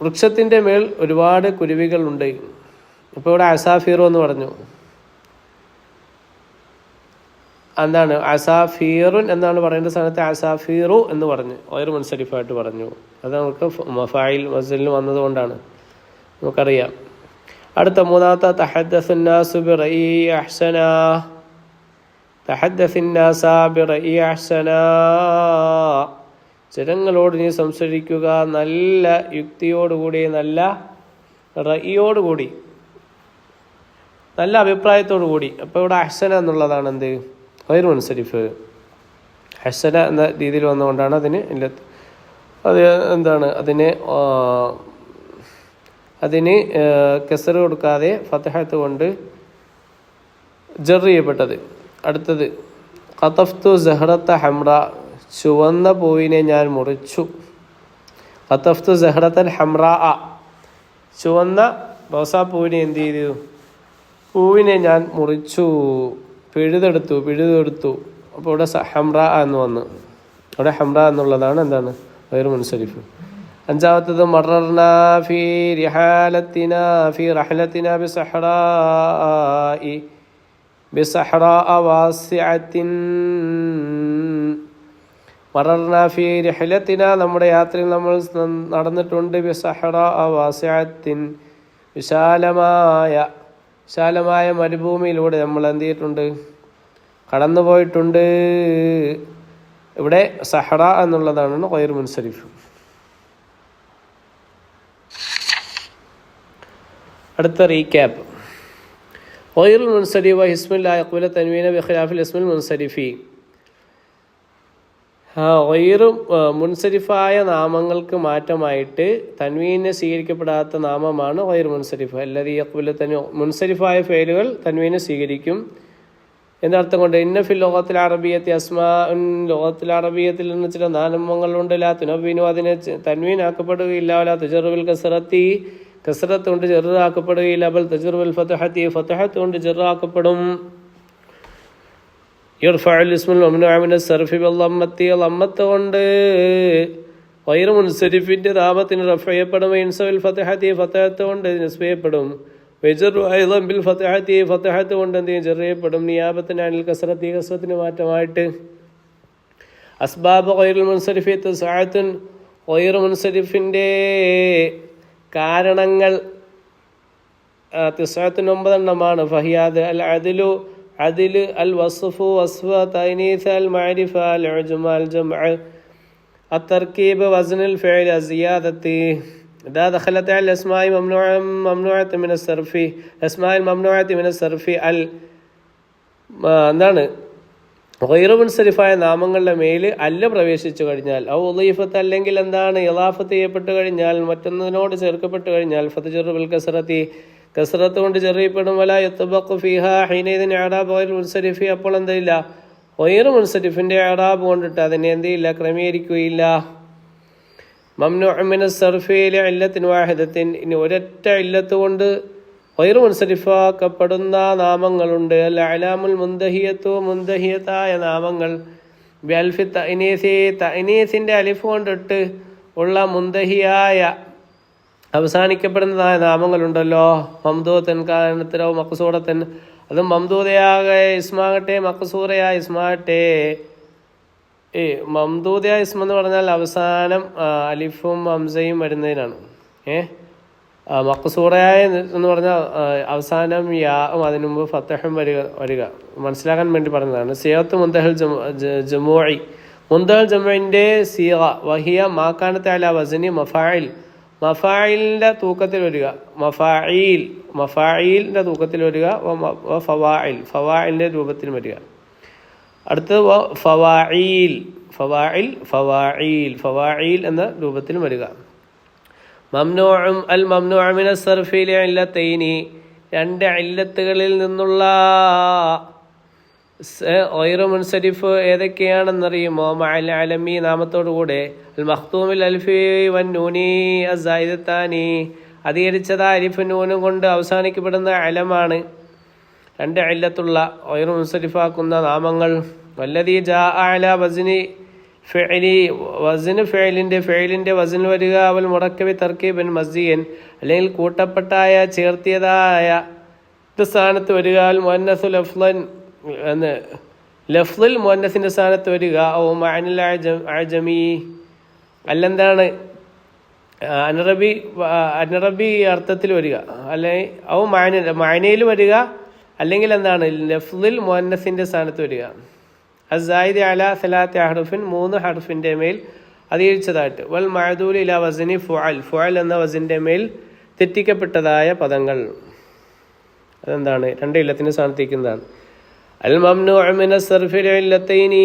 വൃക്ഷത്തിൻ്റെ മേൽ ഒരുപാട് കുരുവികളുണ്ട്. ഇപ്പോൾ ഇവിടെ അസാഫീറു എന്ന് പറഞ്ഞു. എന്താണ്, അസാഫീറുൻ എന്നാണ് പറയേണ്ട സ്ഥാനത്ത് അസാഫീറു എന്ന് പറഞ്ഞു, ഗൈറു മുൻസരിഫായിട്ട് പറഞ്ഞു. അത് നമുക്ക് ഫാഇൽ വസ്നിൽ വന്നതുകൊണ്ടാണ്, നമുക്കറിയാം. അടുത്ത മൂന്നാമത്തെ തഹദ്ദസുന്നാസു ബിറഈ അഹ്സന, തഹദ്ദസിന്നാസ ബിറഈ അഹ്സന, ജനങ്ങളോട് നീ സംസാരിക്കുക നല്ല യുക്തിയോടുകൂടി, നല്ല റഈയോടുകൂടി, നല്ല അഭിപ്രായത്തോടു കൂടി. അപ്പോൾ ഇവിടെ അഹ്സന എന്നുള്ളതാണ് എന്ത്, ഗൈറു മുൻസരിഫ്. ഹസന എന്ന രീതിയിൽ വന്നുകൊണ്ടാണ് അതിന് അത് എന്താണ്, അതിന് കസർ കൊടുക്കാതെ ഫത്ഹത്ത് കൊണ്ട് ജർ ചെയ്യപ്പെട്ടത്. അടുത്തത് ഖതഫ്തു സഹ്റത്ത ഹംറ, ചുവന്ന പൂവിനെ ഞാൻ മുറിച്ചു. ഖതഫ്തു സഹ്റത്തൽ ഹംറ, ചുവന്ന റോസാപ്പൂവിനെ എന്ത് ചെയ്തു, പൂവിനെ ഞാൻ മുറിച്ചു, പിഴുതെടുത്തു. അപ്പോൾ ഇവിടെ ഹംറ എന്ന് വന്നു. അവിടെ ഹംറ എന്നുള്ളതാണ് എന്താണ്, ഗൈറു മുൻസരിഫ്. അഞ്ചാമത്തത് മറർനാ ഫീ റിഹാലത്തിനാ ബിസഹ്റാഇ വാസിഅത്തിൻ, മറർനാ ഫീ റിഹലത്തിനാ, നമ്മുടെ യാത്രയിൽ നമ്മൾ നടന്നിട്ടുണ്ട്. ബിസഹ്റാഇ വാസിഅത്തിൻ, വിശാലമായ മരുഭൂമിയിലൂടെ നമ്മൾ എന്ത് ചെയ്തിട്ടുണ്ട്, കടന്നുപോയിട്ടുണ്ട്. ഇവിടെ സഹറ എന്നുള്ളതാണ് ഗൈറു മുൻസരിഫ്. അടുത്ത റീക്യാപ്പ്. ഗൈറുൽ മുൻസരിഫ് ഇസ്മുൻ ലാ യഖ്ബലു തൻവീന ബിഖിലാഫിൽ ഇസ്മുൽ മുൻസരിഫി. ഗൈറു മുൻസരിഫായ നാമങ്ങൾക്ക് മാറ്റമായിട്ട് തൻവീനെ സ്വീകരിക്കപ്പെടാത്ത നാമമാണ് ഗൈറു മുൻസരിഫ്. അല്ലദീ യഖ്ബലു മുൻസരിഫായ ഫേലുകൾ തൻവീനെ സ്വീകരിക്കും എന്നർത്ഥം കൊണ്ട്. ഇന്ന ഫിൽ ലുഗത്തിൽ അറബിയത്തി അസ്മാഉൻ, ലുഗത്തിൽ അറബിയത്തിൽ നിന്ന് ചില നാമങ്ങളുണ്ട്. ലാ തുനവ്വിനു, അതിനെ തൻവീനാക്കപ്പെടുകയില്ല. ലാ തുജറു ബിൽ കസ്റത്തി, കസ്റത്ത് കൊണ്ട് ജറാക്കപ്പെടുകയില്ല. ബൽ തുജറു ബിൽ ഫത്ഹത്തി, ഫത്ഹത്ത് കൊണ്ട് ജറാക്കപ്പെടും. യുർഫഉൽ ഇസ്മുൽ മംനൂഉ മിന സർഫി ബിൽ ലമ്മത്തി, ലമ്മത്ത് കൊണ്ട് ഗൈറു മുൻസരിഫിന്റെ നാമത്തിന് റഫ്അ ചെയ്യപ്പെടും. ഇൻസബിൽ ഫത്ഹത്തി, ഫത്ഹത്ത് കൊണ്ട് നസ്ബ് ചെയ്യപ്പെടും. വജറു അയ്ളൻ ബിൽ ഫത്ഹത്തി, ഫത്ഹത്ത് കൊണ്ട് എന്ത് ചെയ്യപ്പെടും. നിയാബത്തിന് അനിൽ കസ്റത്തി, കസ്റത്തിന് മാറ്റമായിട്ട്. അസ്ബാബ് ഗൈറുൽ മുൻസരിഫി തസ്അത്തുൻ, ഗൈറു മുൻസരിഫിന്റെ കാരണങ്ങൾ 9 എണ്ണമാണ്. ഫഹിയാദ് അൽ അദ്ലു, അദില്, അൽ വസ്ഫു, വസ്ഫ, തഅനീസ്, അൽ മഅരിഫ, അൽ ഉജ്മ, അൽ ജംഅ, അത്തർകീബ്, വസ്നുൽ ഫിഅൽ, അസിയാദത്തി. ഇദാ ദഖലത അൽ അസ്മാഇ മംനൂഅത്ത് മിന സർഫി, അസ്മാഇൽ മംനൂഅത്ത് മിന സർഫി അൽ എന്താണ് ഗൈറു മുൻസരിഫായ നാമങ്ങളുടെ മേൽ അല്ല പ്രവേശിച്ചു കഴിഞ്ഞാൽ, ഔ ഉളീഫത്ത്, അല്ലെങ്കിൽ എന്താണ് ഇളാഫത്ത് ചെയ്യപ്പെട്ട് കഴിഞ്ഞാൽ, മറ്റൊന്നിനോട് ചേർക്കപ്പെട്ട് കഴിഞ്ഞാൽ, ഫതജറു ബിൽ കസ്റത്തി, കസ്റത്ത് കൊണ്ട് ചെറിയപ്പെടും. വലാ യത്ബഖു ഫീഹാ ഹീനഇദിൻ ഇഅറാബ് ഗൈറു മുൻസരിഫി, അപ്പോൾ എന്തില്ല ഗൈറു മുൻസരിഫിന്റെ ഇഅറാബ് കൊണ്ടിട്ട് അതിനെ എന്തില്ല ക്രമീകരിക്കുകയില്ല. മംനൂഉ മിന സർഫി ലിഇല്ലത്തിൻ വാഹിദത്തിൻ, ഇനി ഒരൊറ്റ ഇല്ലത്ത് കൊണ്ട് ഗൈറു മുൻസരിഫാക്കപ്പെടുന്ന നാമങ്ങളുണ്ട്. അൽ അലാമുൽ മുന്തഹിയത്തു, മുന്തഹിയത്തായ നാമങ്ങൾ. ബിഅൽഫി തഅനീസി, തഅനീസിന്റെ അലിഫ് കൊണ്ടിട്ട് ഉള്ള മുന്തഹിയായ അവസാനിക്കപ്പെടുന്നതായ നാമങ്ങളുണ്ടല്ലോ. മംദൂദൻ കാനത്തരോ മഖ്സൂറത്തൻ, അതും മംദൂദയായ ഇസ്മാകട്ടെ മഖ്സൂറയായ ഇസ്മാകട്ടെ. മംദൂദയായ ഇസ്മ എന്ന് പറഞ്ഞാൽ അവസാനം അലിഫും ഹംസയും വരുന്നതിനാണ്. മഖ്സൂറയായ എന്ന് പറഞ്ഞാൽ അവസാനം യാവും അതിനു മുമ്പ് ഫത്തഹും വരിക മനസ്സിലാക്കാൻ വേണ്ടി പറഞ്ഞതാണ്. സിയത്ത് മുന്തഹൽ ജമൂഇ, മുന്തഹൽ ജമൂഇന്റെ സിഗ വഹിയ മാക്കാനത്തെ അല വസ്നി മഫാഇൽ, മഫായിലിന്റെ തൂക്കത്തിൽ വരിക. മഫായിലിന്റെ തൂക്കത്തിൽ വരിക. ഫവാഇൽ, ഫവാഇലിന്റെ രൂപത്തിൽ വരിക. അടുത്തത് ഫവാഇൽ, ഫവാഇൽ, ഫവാഇൽ, ഫവാഇൽ എന്ന രൂപത്തിൽ വരിക. മംനൂഉം അൽ മംനൂഉ മിന സർഫി ലിഇല്ലത്തൈനി, 2 ഇല്ലത്തുകളിൽ നിന്നുള്ള ഗൈറു മുൻസരിഫ് ഏതൊക്കെയാണെന്നറിയുമോ? മഅൽ അലമി, നാമത്തോടുകൂടെ. അൽ മഖ്തൂമിൽ അൽഫി വൻ നൂനി അസ്സായിദത്താനി, അധികരിച്ചതാ അലിഫ് നൂനും കൊണ്ട് അവസാനിക്കപ്പെടുന്ന അലമാണ്. 2 ഇല്ലത്തുള്ള ഗൈറു മുൻസരിഫാക്കുന്ന നാമങ്ങൾ. വല്ലദീ ജാഅ അലാ വസ്നി ഫിഅലി, വസ്ന് ഫിഅലിന്റെ വസ്നിൽ വരിക. അവൽ മുറക്കബി തർക്കീബൻ മസ്ദിയൻ, അല്ലെങ്കിൽ കൂട്ടപ്പെട്ടായ ചേർത്തിയതായ സ്ഥാനത്ത് വരിക. അൽ മുഅന്നസു ലഫ്ളൻ, ലഫ്ളിൽ മുഅന്നസിന്റെ സ്ഥാനത്ത് വരിക. ഔ മഅനിൽ അജമി, അല്ലെന്താണ് അനറബി അർത്ഥത്തിൽ വരിക. അല്ലെങ്കിൽ ഔ മഅനയിൽ വരിക, അല്ലെങ്കിൽ എന്താണ് ലഫ്ളിൽ മുഅന്നസിന്റെ സ്ഥാനത്ത് വരിക. അസ്സായിദി അലാ സലാത്തി ഹർഫിൻ, 3 ഹർഫിന്റെ മേൽ അധികരിച്ചതായിട്ട്. വൽ മഅദൂൽ ഇലാ വസ്നി ഫുഅൽ, ഫുഅൽ എന്ന വസ്നിന്റെ മേൽ തെറ്റിക്കപ്പെട്ടതായ പദങ്ങൾ. അതെന്താണ് 2 ഇല്ലത്തിന്റെ സ്ഥാനത്തേക്കുന്നതാണ്. അൽ മംനൂഉ മിന സർഫി ലിഇല്ലത്തൈനി,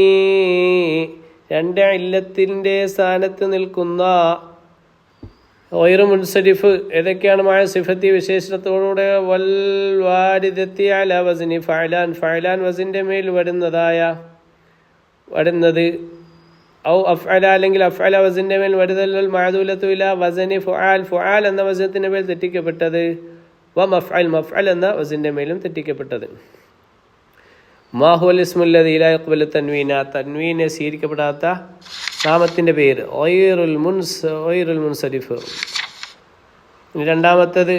2 ഇല്ലത്തിന്റെ സ്ഥാനത്ത് നിൽക്കുന്ന ഗൈറു മുൻസരിഫ് ഏതൊക്കെയാണ്? മായ സിഫത്തി, വിശേഷണത്തോടുകൂടെ. വൽ വാരിദത്തി അലാ വസ്നി ഫഅലാൻ, ഫഅലാൻ വസ്നിന്റെ മേൽ വരുന്നത്. ഔ അഫ്അല, അല്ലെങ്കിൽ അഫ്അല വസ്നിന്റെ മേൽ വരുതൽ. മഅദൂലത്തു ഇലാ വസ്നി ഫുആൽ, ഫുആൽ എന്ന വസ്നത്തിന്റെ മേൽ തെറ്റിക്കപ്പെട്ടത്. വ മഫ്അൽ, മഫ്അൽ എന്ന വസ്നിന്റെ മേലും തെറ്റിക്കപ്പെട്ടത്. മാ ഹുവൽ ഇസ്മുൽ ലദീ ലാ യഖ്ബലു തൻവീന, തൻവീനെ സ്വീകരിക്കപ്പെടാത്ത നാമത്തിന്റെ പേര് ഗൈറുൽ മുൻസരിഫ്. രണ്ടാമത്തേത്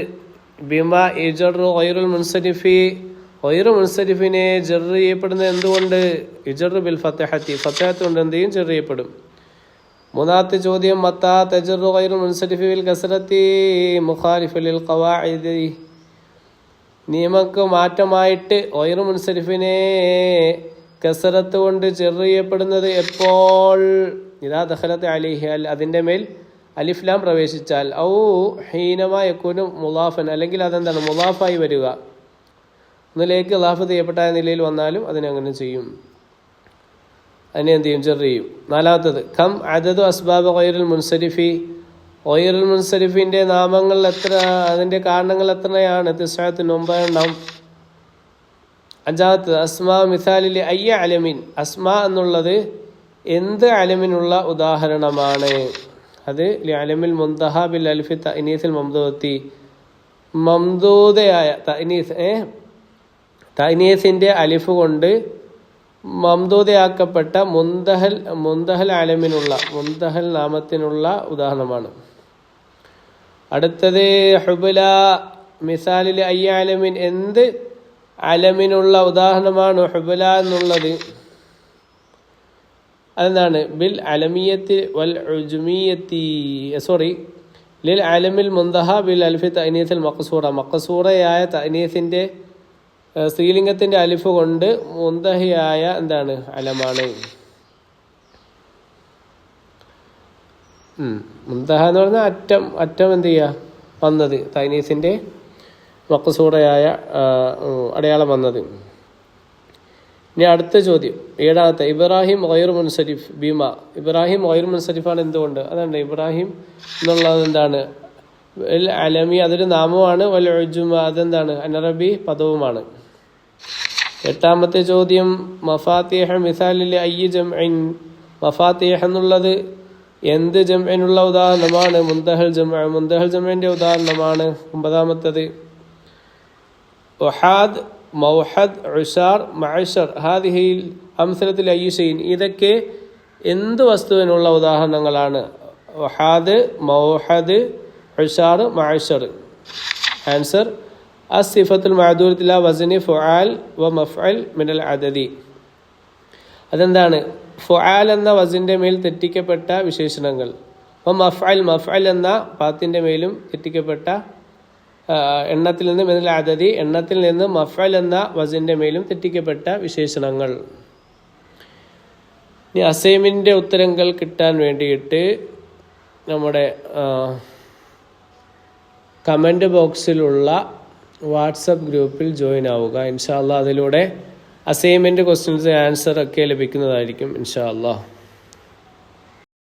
ബിമാ യജറു ഗൈറുൽ മുൻസരിഫി, ഗൈറു മുൻസരിഫിനെ ജർ ചെയ്യപ്പെടുന്നത് എന്തുകൊണ്ട്? യജറു ബിൽ ഫത്ഹത്തി, ഫത്ഹത്ത് കൊണ്ട് എന്ത് ചെയ്യും? ജർ ചെയ്യപ്പെടും. മൂന്നാമത്തെ ചോദ്യം മത്താ തജറു ഗൈറുൽ മുൻസരിഫി ബിൽ കസ്റത്തി മുഖാലിഫു ലിൽ ഖവാഇദി, നിയമക്ക് മാറ്റമായിട്ട് ഗൈറു മുൻസരിഫിനെ കസറത്ത് കൊണ്ട് ജർ ചെയ്യപ്പെടുന്നത് എപ്പോൾ? ഇദാ ദഖലത അലൈഹി, അതിൻ്റെ മേൽ അലിഫ് ലാം പ്രവേശിച്ചാൽ. ഔ ഹീനമാ യകൂനു മുളാഫൻ, അല്ലെങ്കിൽ അതെന്താണ് മുളാഫായി വരിക. ഒന്നിലേക്ക് ഇളാഫ് ചെയ്യപ്പെട്ട നിലയിൽ വന്നാലും അതിനങ്ങനെ ചെയ്യും, അതിനെ എന്ത് ചെയ്യും, ജർ ചെയ്യും. നാലാമത്തത് കം അദദു അസ്ബാബ് ഗൈറുൽ മുൻസരിഫി, ഗൈറുൽ മുൻസരിഫിൻ്റെ നാമങ്ങൾ എത്ര, അതിൻ്റെ കാരണങ്ങൾ എത്രയാണ്? 9 എണ്ണം. അഞ്ചാമത്തത് അസ്മാ മിസാലിൽ അയ്യ അലമിൻ, അസ്മാ എന്നുള്ളത് എന്ത് അലമിനുള്ള ഉദാഹരണമാണ്? അത് ലി അലമിൽ മുന്തഹ ബിൽ അൽഫി തഅനീസിൽ മംദൂദത്തി, മംദൂദയായ തഅനീസിൻ്റെ അലിഫ് കൊണ്ട് മംദൂദയാക്കപ്പെട്ട മുന്തഹൽ അലമിനുള്ള, മുന്തഹൽ നാമത്തിനുള്ള ഉദാഹരണമാണ്. അടുത്തത് ഹുബുല മിസാലിൽ അയ്യ അലമിൻ, എന്ത് അലമിനുള്ള ഉദാഹരണമാണ് ഹുബുല എന്നുള്ളത്? അതെന്താണ്? ബിൽ അലമിയത്തി വൽ ഉജ്മിയത്തി, ലിൽ അലമിൽ മുന്തഹ ബിൽ അൽഫി തഅനീസിൽ മഖ്സൂറ, മഖ്സൂറയായ തഅനീസിൻ്റെ സ്ത്രീലിംഗത്തിൻ്റെ അലിഫ് കൊണ്ട് മുന്തഹിയായ എന്താണ്, അലമാണ്. മുന്തഹ എന്ന് പറഞ്ഞാൽ അറ്റം എന്ത് ചെയ്യുക, വന്നത്, തഅനീസിൻ്റെ മഖ്സൂറയായ അടയാളം വന്നത്. ഇനി അടുത്ത ചോദ്യം, ഏഴാമത്തെ ഇബ്രാഹിം ഗൈർ മുൻസരിഫ് ബിമ, ഇബ്രാഹിം ഗൈർ മുൻസരിഫാണ് എന്തുകൊണ്ട്? അതാണ് ഇബ്രാഹിം എന്നുള്ളത് എന്താണ്, അലമി അതൊരു നാമമാണ്, വൽ ഉജ്മ അതെന്താണ്, അനറബി പദവുമാണ്. എട്ടാമത്തെ ചോദ്യം മഫാത്തിഹ മിസാലിലെ അയ്യ ജംഇൻ, മഫാത്തിഹ എന്നുള്ളത് എന്ത് ജംഇനുള്ള ഉദാഹരണമാണ്? മുന്തഹൽ ജംഇൻ്റെ ഉദാഹരണമാണ്. ഒമ്പതാമത്തത് വഹാദ് മൗഹദ് ഉഷാർ മഅശർ ഹാദിഹിൽ അംസലത്തിൽ അയ്യുഷൈൻ, ഇതൊക്കെ എന്ത് വസ്തുവിനുള്ള ഉദാഹരണങ്ങളാണ്? വഹാദ് മൗഹദ് ഉഷാർ മഅശർ. ആൻസർ അസിഫത്തുൽ മഅദൂലത്തില വസ്നി ഫുആൽ വ മഫ്അൽ മിനൽ അദദി. അതെന്താണ്? ഫുആൽ എന്ന വസിൻ്റെ മേൽ തെറ്റിക്കപ്പെട്ട വിശേഷണങ്ങൾ, വ മഫ്അൽ എന്ന പാത്തിൻ്റെ മേലും തെറ്റിക്കപ്പെട്ട എണ്ണത്തിൽ നിന്ന് മിനൽ അദദി, എണ്ണത്തിൽ നിന്ന് മഫ്അൽ എന്ന വസിൻ്റെ മേലും തെറ്റിക്കപ്പെട്ട വിശേഷണങ്ങൾ. ഇനി അസൈൻമെൻറ്റിൻ്റെ ഉത്തരങ്ങൾ കിട്ടാൻ വേണ്ടിയിട്ട് നമ്മുടെ കമൻറ്റ് ബോക്സിലുള്ള വാട്സപ്പ് ഗ്രൂപ്പിൽ ജോയിൻ ആവുക. ഇൻഷാ അല്ലാഹ് അതിലൂടെ അസൈൻമെൻറ്റ് ക്വസ്റ്റ്യൻസ് ആൻസർ ഒക്കെ ലഭിക്കുന്നതായിരിക്കും ഇൻഷാ അല്ലാഹ്.